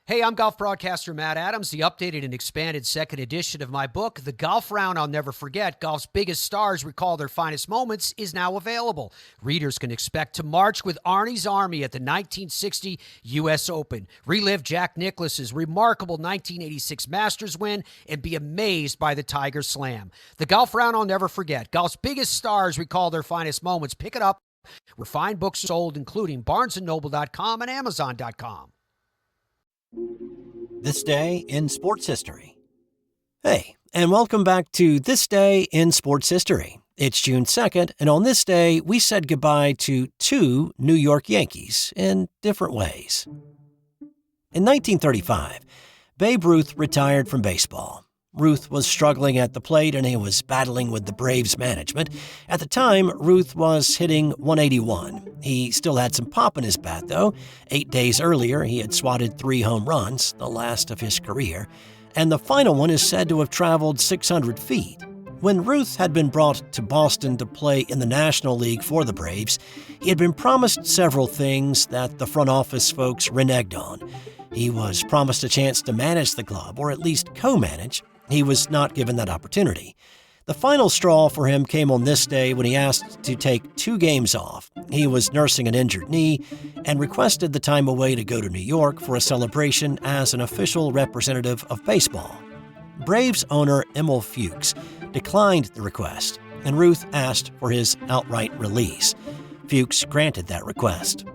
Hey, I'm golf broadcaster Matt Adams. The updated and expanded second edition of my book, The Golf Round I'll Never Forget, Golf's Biggest Stars Recall Their Finest Moments, is now available. Readers can expect to march with Arnie's Army at the 1960 U.S. Open, relive Jack Nicklaus's remarkable 1986 Masters win, and be amazed by the Tiger Slam. The Golf Round I'll Never Forget, Golf's Biggest Stars Recall Their Finest Moments. Pick it up where fine books are sold, including BarnesandNoble.com and Amazon.com. This Day in Sports History. Hey, and welcome back to This Day in Sports History. It's June 2nd, and on this day, we said goodbye to two New York Yankees in different ways. In 1935, Babe Ruth retired from baseball. Ruth was struggling at the plate and he was battling with the Braves management. At the time, Ruth was hitting .181. He still had some pop in his bat, though. 8 days earlier, he had swatted 3 home runs, the last of his career, and the final one is said to have traveled 600 feet. When Ruth had been brought to Boston to play in the National League for the Braves, he had been promised several things that the front office folks reneged on. He was promised a chance to manage the club, or at least co-manage. He was not given that opportunity. The final straw for him came on this day when he asked to take 2 games off. He was nursing an injured knee and requested the time away to go to New York for a celebration as an official representative of baseball. Braves owner Emil Fuchs declined the request, and Ruth asked for his outright release. Fuchs granted that request.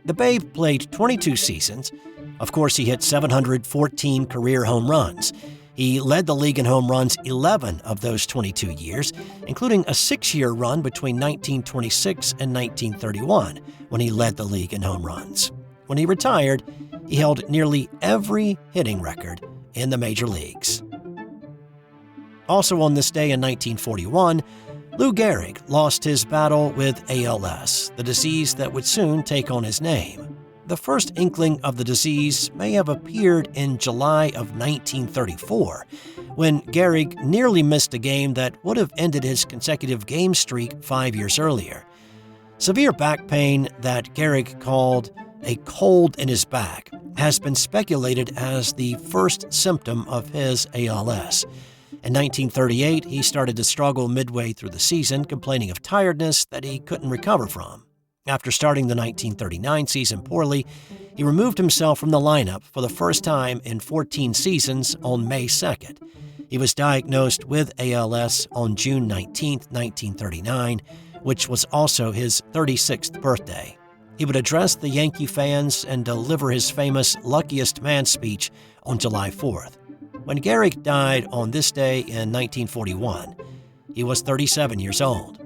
The Babe played 22 seasons. Of course, he hit 714 career home runs. He led the league in home runs 11 of those 22 years, including a 6-year run between 1926 and 1931, when he led the league in home runs. When he retired, he held nearly every hitting record in the major leagues. Also on this day in 1941, Lou Gehrig lost his battle with ALS, the disease that would soon take on his name. The first inkling of the disease may have appeared in July of 1934, when Gehrig nearly missed a game that would have ended his consecutive game streak 5 years earlier. Severe back pain that Gehrig called a cold in his back has been speculated as the first symptom of his ALS. In 1938, he started to struggle midway through the season, complaining of tiredness that he couldn't recover from. After starting the 1939 season poorly, he removed himself from the lineup for the first time in 14 seasons on May 2nd. He was diagnosed with ALS on June 19, 1939, which was also his 36th birthday. He would address the Yankee fans and deliver his famous luckiest man speech on July 4th. When Gehrig died on this day in 1941, he was 37 years old.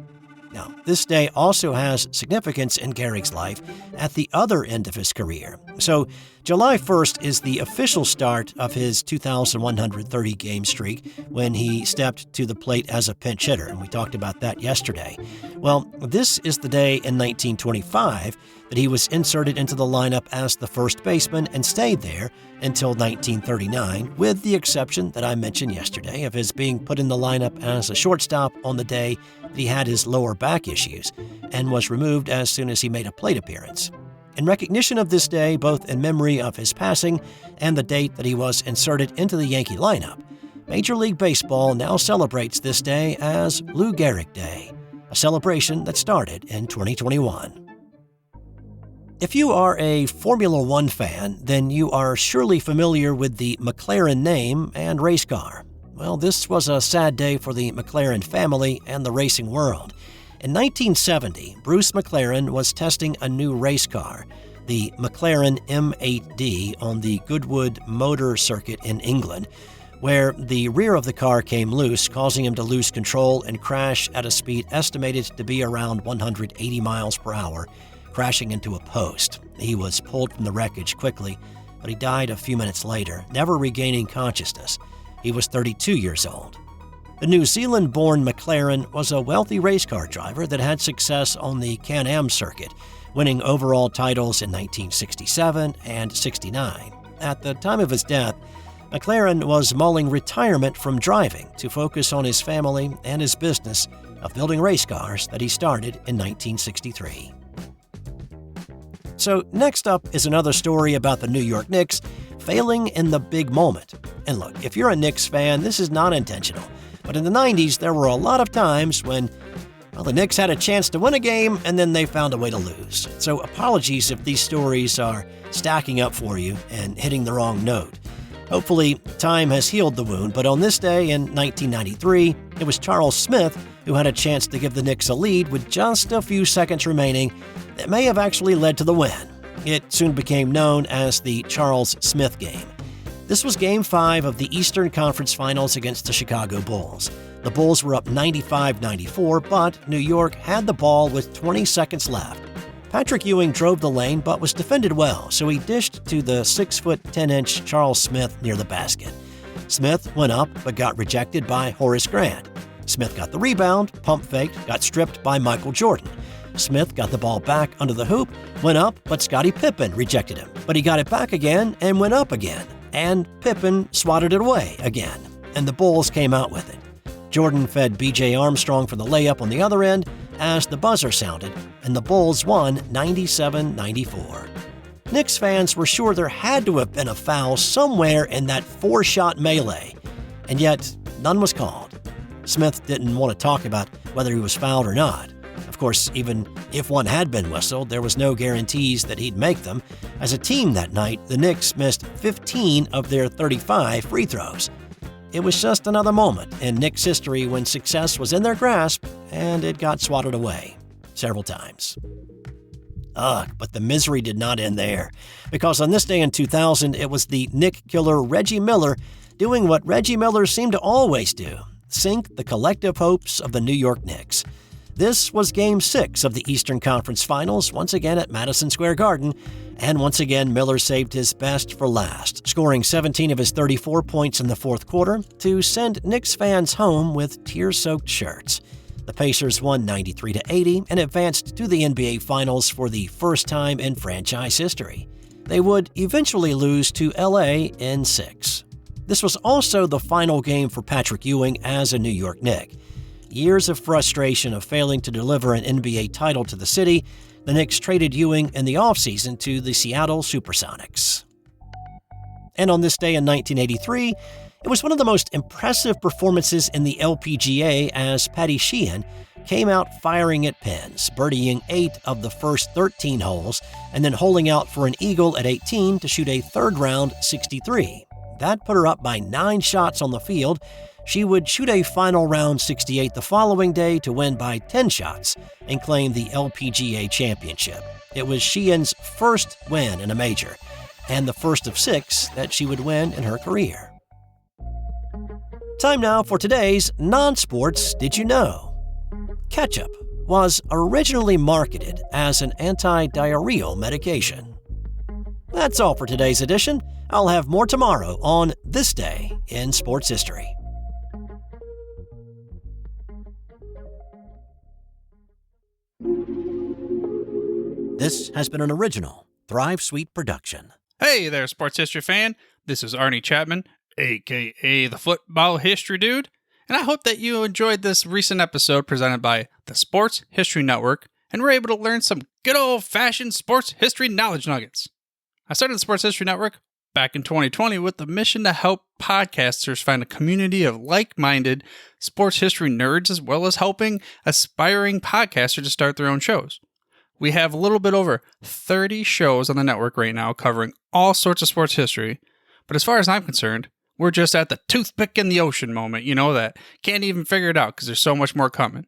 Now, this day also has significance in Gehrig's life at the other end of his career. So, July 1st is the official start of his 2,130-game streak when he stepped to the plate as a pinch hitter, and we talked about that yesterday. Well, this is the day in 1925 that he was inserted into the lineup as the first baseman and stayed there until 1939, with the exception that I mentioned yesterday of his being put in the lineup as a shortstop on the day that he had his lower back issues and was removed as soon as he made a plate appearance. In recognition of this day, both in memory of his passing and the date that he was inserted into the Yankee lineup, Major League Baseball now celebrates this day as Lou Gehrig Day, a celebration that started in 2021. If you are a Formula One fan, then you are surely familiar with the McLaren name and race car. Well, this was a sad day for the McLaren family and the racing world. In 1970, Bruce McLaren was testing a new race car, the McLaren M8D, on the Goodwood Motor Circuit in England, where the rear of the car came loose, causing him to lose control and crash at a speed estimated to be around 180 miles per hour, crashing into a post. He was pulled from the wreckage quickly, but he died a few minutes later, never regaining consciousness. He was 32 years old. The New Zealand-born McLaren was a wealthy race car driver that had success on the Can-Am circuit, winning overall titles in 1967 and 69. At the time of his death, McLaren was mulling retirement from driving to focus on his family and his business of building race cars that he started in 1963. So next up is another story about the New York Knicks failing in the big moment. And look, if you're a Knicks fan, this is not intentional. But in the 90s, there were a lot of times when, well, the Knicks had a chance to win a game and then they found a way to lose. So apologies if these stories are stacking up for you and hitting the wrong note. Hopefully, time has healed the wound, but on this day in 1993, it was Charles Smith who had a chance to give the Knicks a lead with just a few seconds remaining that may have actually led to the win. It soon became known as the Charles Smith game. This was Game 5 of the Eastern Conference Finals against the Chicago Bulls. The Bulls were up 95-94, but New York had the ball with 20 seconds left. Patrick Ewing drove the lane but was defended well, so he dished to the 6-foot 10-inch Charles Smith near the basket. Smith went up but got rejected by Horace Grant. Smith got the rebound, pump faked, got stripped by Michael Jordan. Smith got the ball back under the hoop, went up, but Scottie Pippen rejected him. But he got it back again and went up again. And Pippen swatted it away again. And the Bulls came out with it. Jordan fed B.J. Armstrong for the layup on the other end as the buzzer sounded, and the Bulls won 97-94. Knicks fans were sure there had to have been a foul somewhere in that 4-shot melee, and yet none was called. Smith didn't want to talk about whether he was fouled or not. Of course, even if one had been whistled, there was no guarantees that he'd make them. As a team that night, the Knicks missed 15 of their 35 free throws. It was just another moment in Knicks history when success was in their grasp and it got swatted away several times. Ugh, but the misery did not end there, because on this day in 2000, it was the Knick killer Reggie Miller doing what Reggie Miller seemed to always do: sink the collective hopes of the New York Knicks. This was Game 6 of the Eastern Conference Finals, once again at Madison Square Garden, and once again Miller saved his best for last, scoring 17 of his 34 points in the fourth quarter to send Knicks fans home with tear-soaked shirts. The Pacers won 93-80 and advanced to the NBA Finals for the first time in franchise history. They would eventually lose to LA in 6. This was also the final game for Patrick Ewing as a New York Knick. Years of frustration of failing to deliver an NBA title to the city, the Knicks traded Ewing in the offseason to the Seattle Supersonics. And on this day in 1983, it was one of the most impressive performances in the LPGA as Patty Sheehan came out firing at pins, birdieing 8 of the first 13 holes, and then holing out for an eagle at 18 to shoot a third-round 63. That put her up by 9 shots on the field. She would shoot a final round 68 the following day to win by 10 shots and claim the LPGA Championship. It was Sheehan's first win in a major, and the first of 6 that she would win in her career. Time now for today's non-sports Did You Know? Ketchup was originally marketed as an anti-diarrheal medication. That's all for today's edition. I'll have more tomorrow on This Day in Sports History. This has been an original Thrive Suite production. Hey there, sports history fan. This is Arnie Chapman, a.k.a. the Football History Dude, and I hope that you enjoyed this recent episode presented by the Sports History Network and were able to learn some good old-fashioned sports history knowledge nuggets. I started the Sports History Network back in 2020 with the mission to help podcasters find a community of like-minded sports history nerds, as well as helping aspiring podcasters to start their own shows. We have a little bit over 30 shows on the network right now covering all sorts of sports history, but as far as I'm concerned, we're just at the toothpick in the ocean moment, that can't even figure it out because there's so much more coming.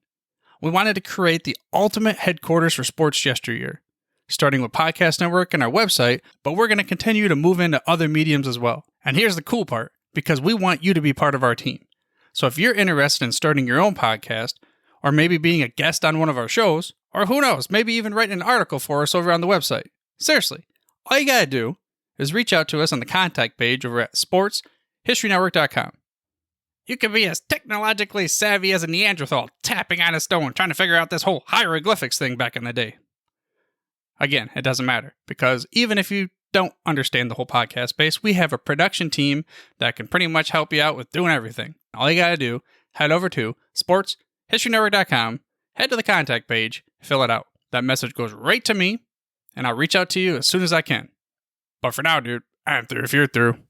We wanted to create the ultimate headquarters for sports yesteryear, starting with Podcast Network and our website, but we're going to continue to move into other mediums as well. And here's the cool part, because we want you to be part of our team. So if you're interested in starting your own podcast, or maybe being a guest on one of our shows, or who knows, maybe even writing an article for us over on the website. Seriously, all you gotta do is reach out to us on the contact page over at sportshistorynetwork.com. You can be as technologically savvy as a Neanderthal tapping on a stone trying to figure out this whole hieroglyphics thing back in the day. Again, it doesn't matter, because even if you don't understand the whole podcast space, we have a production team that can pretty much help you out with doing everything. All you gotta do, head over to sportshistorynetwork.com, head to the contact page, fill it out. That message goes right to me, and I'll reach out to you as soon as I can. But for now, dude, I'm through if you're through.